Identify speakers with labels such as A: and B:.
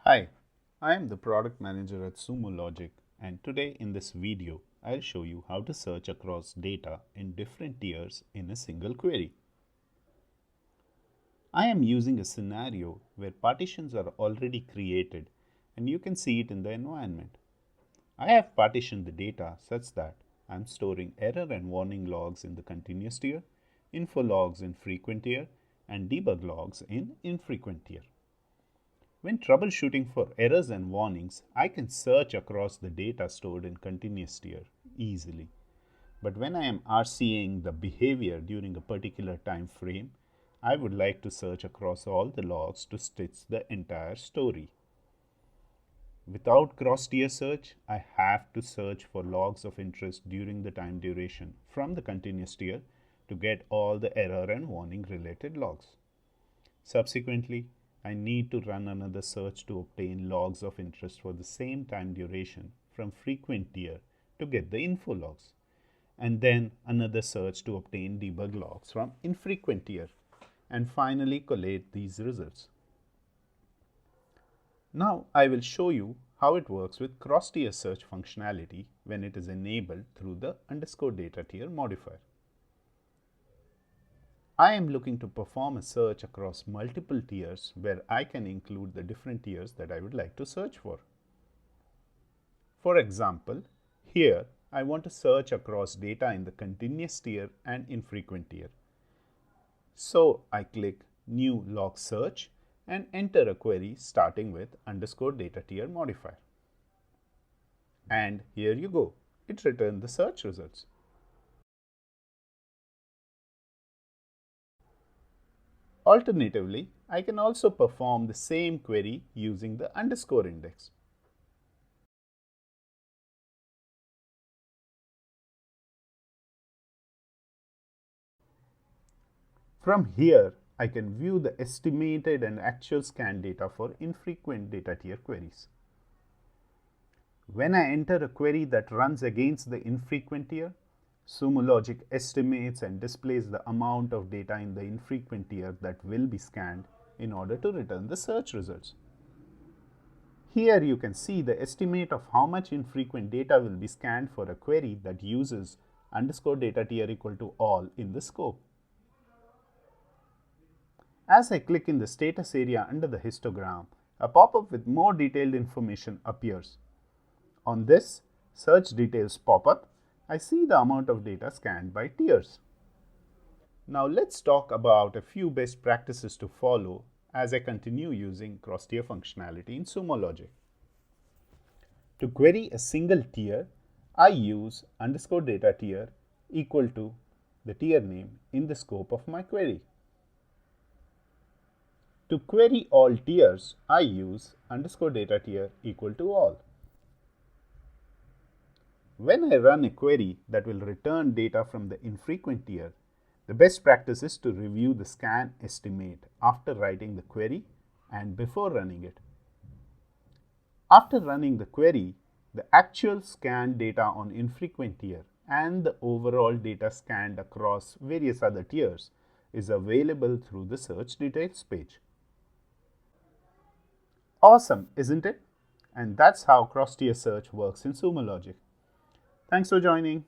A: Hi, I am the product manager at Sumo Logic, and today in this video I'll show you how to search across data in different tiers in a single query. I am using a scenario where partitions are already created and you can see it in the environment. I have partitioned the data such that I'm storing error and warning logs in the continuous tier, info logs in frequent tier, and debug logs in infrequent tier. When troubleshooting for errors and warnings, I can search across the data stored in continuous tier easily. But when I am RCAing the behavior during a particular time frame, I would like to search across all the logs to stitch the entire story. Without cross-tier search, I have to search for logs of interest during the time duration from the continuous tier to get all the error and warning related logs. Subsequently, I need to run another search to obtain logs of interest for the same time duration from frequent tier to get the info logs, and then another search to obtain debug logs from infrequent tier, and finally collate these results. Now I will show you how it works with cross-tier search functionality when it is enabled through the _data tier modifier. I am looking to perform a search across multiple tiers where I can include the different tiers that I would like to search for. For example, here I want to search across data in the continuous tier and infrequent tier. So I click New Log Search and enter a query starting with _data tier modifier. And here you go, it returned the search results. Alternatively, I can also perform the same query using the underscore index. From here, I can view the estimated and actual scan data for infrequent data tier queries. When I enter a query that runs against the infrequent tier, Sumo Logic estimates and displays the amount of data in the infrequent tier that will be scanned in order to return the search results. Here you can see the estimate of how much infrequent data will be scanned for a query that uses _data tier equal to all in the scope. As I click in the status area under the histogram, a pop-up with more detailed information appears. On this search details pop-up, I see the amount of data scanned by tiers. Now let's talk about a few best practices to follow as I continue using cross-tier functionality in Sumo Logic. To query a single tier, I use _data tier equal to the tier name in the scope of my query. To query all tiers, I use _data tier equal to all. When I run a query that will return data from the infrequent tier, the best practice is to review the scan estimate after writing the query and before running it. After running the query, the actual scanned data on infrequent tier and the overall data scanned across various other tiers is available through the search details page. Awesome, isn't it? And that's how cross-tier search works in Sumo Logic. Thanks for joining.